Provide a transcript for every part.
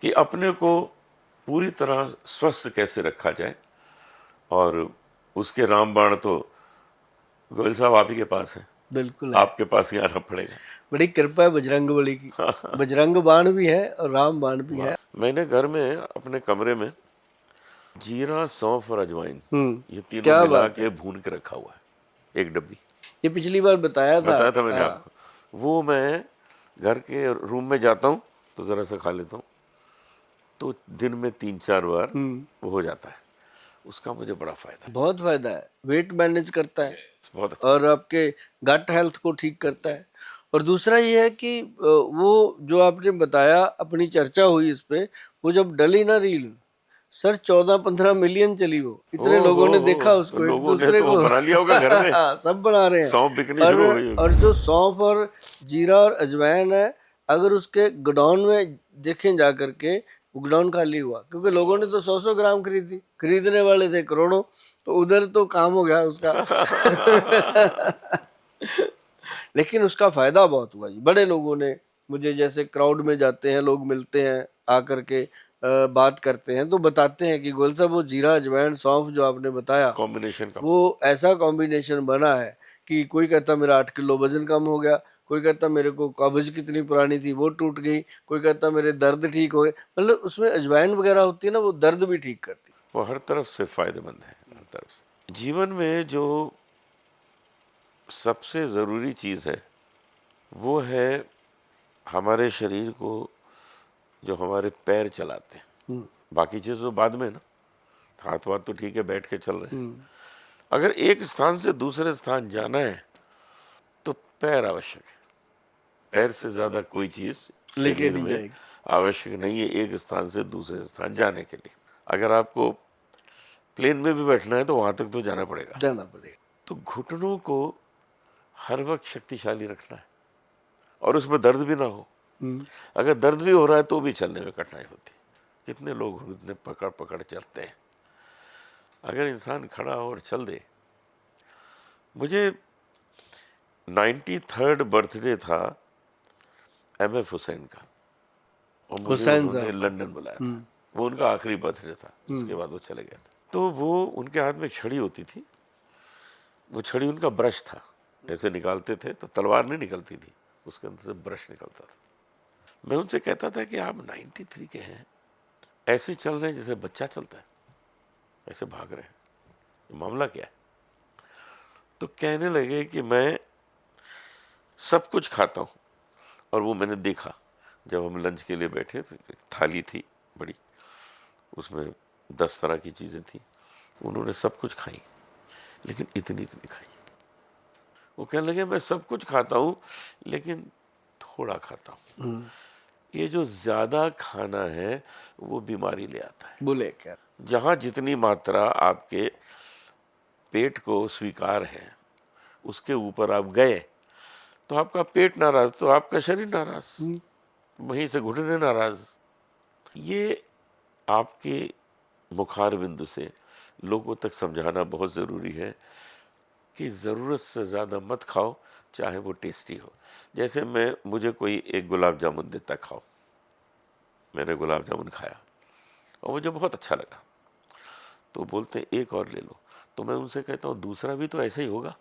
कि अपने को पूरी तरह स्वस्थ कैसे रखा जाए, और उसके रामबाण तो गोयल साहब आप ही के पास है, बिल्कुल है, आपके पास ही आना पड़ेगा। बड़ी कृपा है बजरंग बली की। बजरंग बाण भी है और राम बाण भी वाह। है। मैंने घर में अपने कमरे में जीरा, सौंफ और अजवाइन ये तीनों क्या मिला बात के है, भून के रखा हुआ है, एक डब्बी। ये पिछली बार बताया था। बताया था मैंने हाँ। आपको। वो मैं घर के रूम में जाता हूँ तो ज़रा सा खा लेता हूँ, तो दिन में 3-4 बार वो हो जाता है। उसका मुझे बड़ा फ़ायदा बहुत फायदा है, वेट मैनेज करता है है, बहुत अच्छा। और आपके गट हेल्थ को ठीक करता है। और दूसरा ये है कि वो जो आपने बताया, अपनी चर्चा हुई इस पे, वो जब डली ना रील, सर 14-15 मिलियन चली वो, इतने लोगों ने देखा तो उसको, एक लोगों ने दूसरे तो वो को। बना लिया होगा घर में, सब बना रहे हैं। सौंफ बिकनी शुरू हो गई और होगी। जो सौंफ और जीरा और अजवाइन है, अगर उसके गोडाउन में देखें जा करके, वो गोडाउन खाली हुआ, क्योंकि लोगों ने तो 100-100 ग्राम खरीदी, खरीदने वाले थे करोड़ों, तो उधर तो काम हो गया उसका। लेकिन उसका फायदा बहुत हुआ जी, बड़े लोगों ने, मुझे जैसे क्राउड में जाते हैं लोग, मिलते हैं आकर के, बात करते हैं तो बताते हैं कि गोयल साहब वो जीरा अजवाइन सौंफ जो आपने बताया, कॉम्बिनेशन का। वो ऐसा कॉम्बिनेशन बना है कि कोई कहता मेरा 8 किलो वजन कम हो गया, कोई कहता मेरे को कब्ज कितनी पुरानी थी वो टूट गई, कोई कहता मेरे दर्द ठीक हो गए। मतलब उसमें अजवाइन वगैरह होती है ना, वो दर्द भी ठीक करती वो हर तरफ से फ़ायदेमंद है, हर तरफ से। जीवन में जो सबसे ज़रूरी चीज़ है वो है हमारे शरीर को, जो हमारे पैर चलाते हैं। बाकी चीज़ तो बाद में ना, हाथ वाथ तो ठीक है, बैठ के चल रहे हैं। अगर एक स्थान से दूसरे स्थान जाना है तो पैर आवश्यक है। पैर से ज़्यादा कोई चीज़ लेके शरीर नहीं में जाएगी। आवश्यक नहीं है एक स्थान से दूसरे स्थान जाने के लिए। अगर आपको प्लेन में भी बैठना है तो वहाँ तक तो जाना पड़ेगा। जाना पड़ेगा। तो घुटनों को हर वक्त शक्तिशाली रखना है और उसमें दर्द भी ना हो। अगर दर्द भी हो रहा है तो भी चलने में कठिनाई होती है। कितने लोग इतने पकड़ पकड़ चलते हैं। अगर इंसान खड़ा हो और चल दे। मुझे 93rd बर्थडे था MF हुसैन का, और मुझे हुसैन उन्होंने साहब। लंदन बुलाया था। वो उनका आखिरी बर्थडे था, उसके बाद वो चले गए थे। तो वो उनके हाथ में एक छड़ी होती थी, वो छड़ी उनका ब्रश था, ऐसे निकालते थे तो तलवार नहीं निकलती थी, उसके अंदर से ब्रश निकलता था। मैं उनसे कहता था कि आप 93 के हैं, ऐसे चल रहे हैं जैसे बच्चा चलता है, ऐसे भाग रहे हैं, ये मामला क्या है? तो कहने लगे कि मैं सब कुछ खाता हूँ। और वो मैंने देखा, जब हम लंच के लिए बैठे तो एक थाली थी बड़ी, उसमें 10 तरह की चीज़ें थी। उन्होंने सब कुछ खाई, लेकिन इतनी इतनी खाई। वो कहने लगे मैं सब कुछ खाता हूँ लेकिन थोड़ा खाता हूँ। ये जो ज़्यादा खाना है वो बीमारी ले आता है। बोले क्या? जहाँ जितनी मात्रा आपके पेट को स्वीकार है उसके ऊपर आप गए तो आपका पेट नाराज तो आपका शरीर नाराज, वहीं से घुटने नाराज। ये आपके मुखार बिंदु से लोगों तक समझाना बहुत ज़रूरी है कि ज़रूरत से ज़्यादा मत खाओ, चाहे वो टेस्टी हो। जैसे मुझे कोई एक गुलाब जामुन देता, खाओ। मैंने गुलाब जामुन खाया और मुझे बहुत अच्छा लगा, तो बोलते एक और ले लो। तो मैं उनसे कहता हूँ दूसरा भी तो ऐसा ही होगा,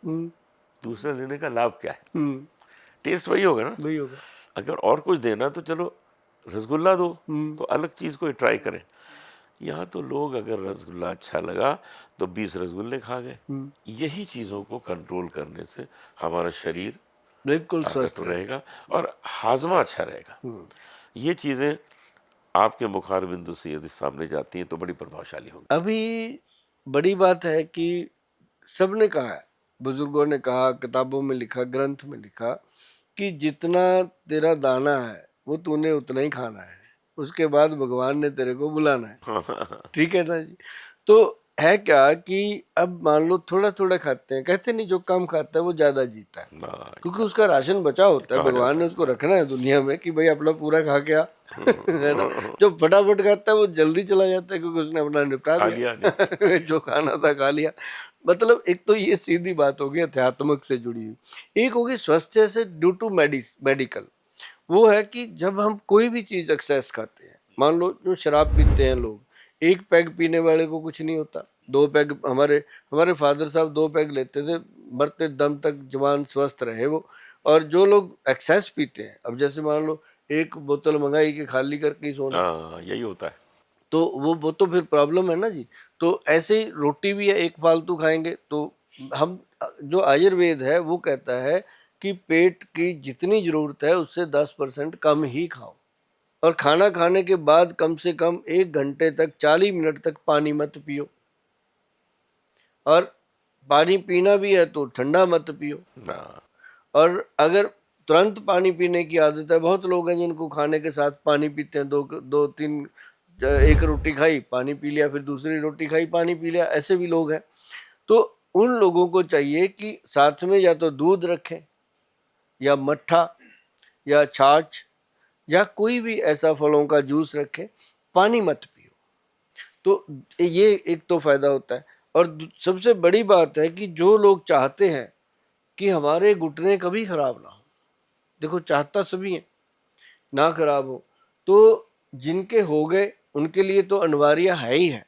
दूसरा लेने का लाभ क्या है? टेस्ट वही होगा ना। वही होगा। अगर और कुछ देना तो चलो रसगुल्ला दो, तो अलग चीज़ को ट्राई करें। यहाँ तो लोग अगर रसगुल्ला अच्छा लगा तो 20 रसगुल्ले खा गए। यही चीज़ों को कंट्रोल करने से हमारा शरीर बिल्कुल स्वस्थ ताकतवर रहेगा और हाजमा अच्छा रहेगा। ये चीज़ें आपके मुखार बिंदु से यदि सामने जाती हैं तो बड़ी प्रभावशाली होंगी। अभी बड़ी बात है कि सबने कहा है, बुजुर्गों ने कहा, किताबों में लिखा, ग्रंथ में लिखा कि जितना तेरा दाना है वो तूने उतना ही खाना है, उसके बाद भगवान ने तेरे को बुलाना है। ठीक है ना जी? तो है क्या कि अब मान लो थोड़ा थोड़ा खाते हैं, कहते नहीं जो कम खाता है वो ज्यादा जीता है, क्योंकि उसका राशन बचा होता है, भगवान ने उसको रखना है दुनिया में कि भाई अपना पूरा खा के आ। है ना? जो फटाफट खाता है वो जल्दी चला जाता है क्योंकि उसने अपना निपटा खा दिया। लिया। जो खाना था खा लिया। मतलब एक तो ये सीधी बात होगी अध्यात्मक से जुड़ी हुई, एक होगी स्वास्थ्य से ड्यू टू मेडिकल। वो है कि जब हम कोई भी चीज एक्सेस खाते हैं, मान लो जो शराब पीते हैं लोग, एक पैग पीने वाले को कुछ नहीं होता, 2 पैग, हमारे हमारे फादर साहब 2 पैग लेते थे, मरते दम तक जवान स्वस्थ रहे वो। और जो लोग एक्सेस पीते हैं, अब जैसे मान लो एक बोतल मंगाई के खाली करके ही सोना, हाँ, यही होता है। तो वो तो फिर प्रॉब्लम है ना जी। तो ऐसे ही रोटी भी है, एक फालतू खाएंगे तो हम, जो आयुर्वेद है वो कहता है कि पेट की जितनी जरूरत है उससे 10% कम ही खाओ, और खाना खाने के बाद कम से कम 1 घंटे तक 40 मिनट तक पानी मत पियो, और पानी पीना भी है तो ठंडा मत पियो। हाँ, और अगर तुरंत पानी पीने की आदत है, बहुत लोग हैं जिनको खाने के साथ पानी पीते हैं, दो तीन, एक रोटी खाई पानी पी लिया, फिर दूसरी रोटी खाई पानी पी लिया, ऐसे भी लोग हैं। तो उन लोगों को चाहिए कि साथ में या तो दूध रखें, या मट्ठा, या छाछ, या कोई भी ऐसा फलों का जूस रखें, पानी मत पियो। तो ये एक तो फायदा होता है। और सबसे बड़ी बात है कि जो लोग चाहते हैं कि हमारे घुटने कभी खराब ना हो, देखो चाहता सभी है ना खराब हो, तो जिनके हो गए उनके लिए तो अनिवार्य है ही है।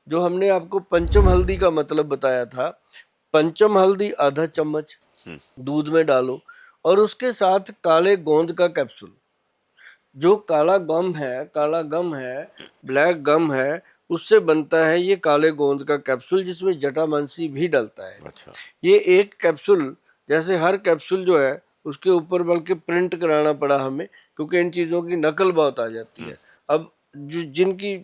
जो हमने आपको पंचम हल्दी का मतलब बताया था, पंचम हल्दी आधा चम्मच दूध में डालो, और उसके साथ काले गोंद का कैप्सूल। जो काला गम है, ब्लैक गम है, उससे बनता है ये काले गोंद का कैप्सूल, जिसमें जटामांसी भी डलता है। अच्छा। ये एक कैप्सूल, जैसे हर कैप्सूल जो है उसके ऊपर बल्कि प्रिंट कराना पड़ा हमें, क्योंकि इन चीज़ों की नकल बहुत आ जाती है। अब जिनकी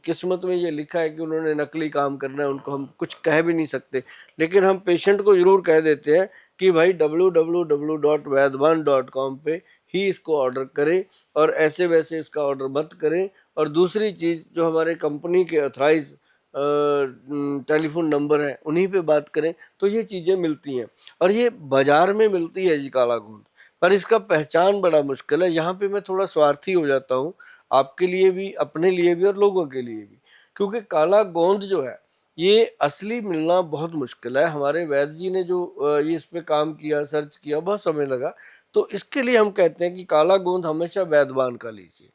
किस्मत में ये लिखा है कि उन्होंने नकली काम करना है, उनको हम कुछ कह भी नहीं सकते, लेकिन हम पेशेंट को जरूर कह देते हैं कि भाई www.vaidvan.com पे ही इसको ऑर्डर करें, और ऐसे वैसे इसका ऑर्डर मत करें। और दूसरी चीज़, जो हमारे कंपनी के अथराइज टेलीफोन नंबर है उन्हीं पे बात करें, तो ये चीज़ें मिलती हैं। और ये बाजार में मिलती है जी काला गोंद, पर इसका पहचान बड़ा मुश्किल है। यहाँ पे मैं थोड़ा स्वार्थी हो जाता हूँ, आपके लिए भी, अपने लिए भी, और लोगों के लिए भी, क्योंकि काला गोंद जो है ये असली मिलना बहुत मुश्किल है। हमारे वैद्य जी ने जो ये इस पे काम किया, सर्च किया, बहुत समय लगा। तो इसके लिए हम कहते हैं कि काला गोंद हमेशा वैदवान का लीजिए।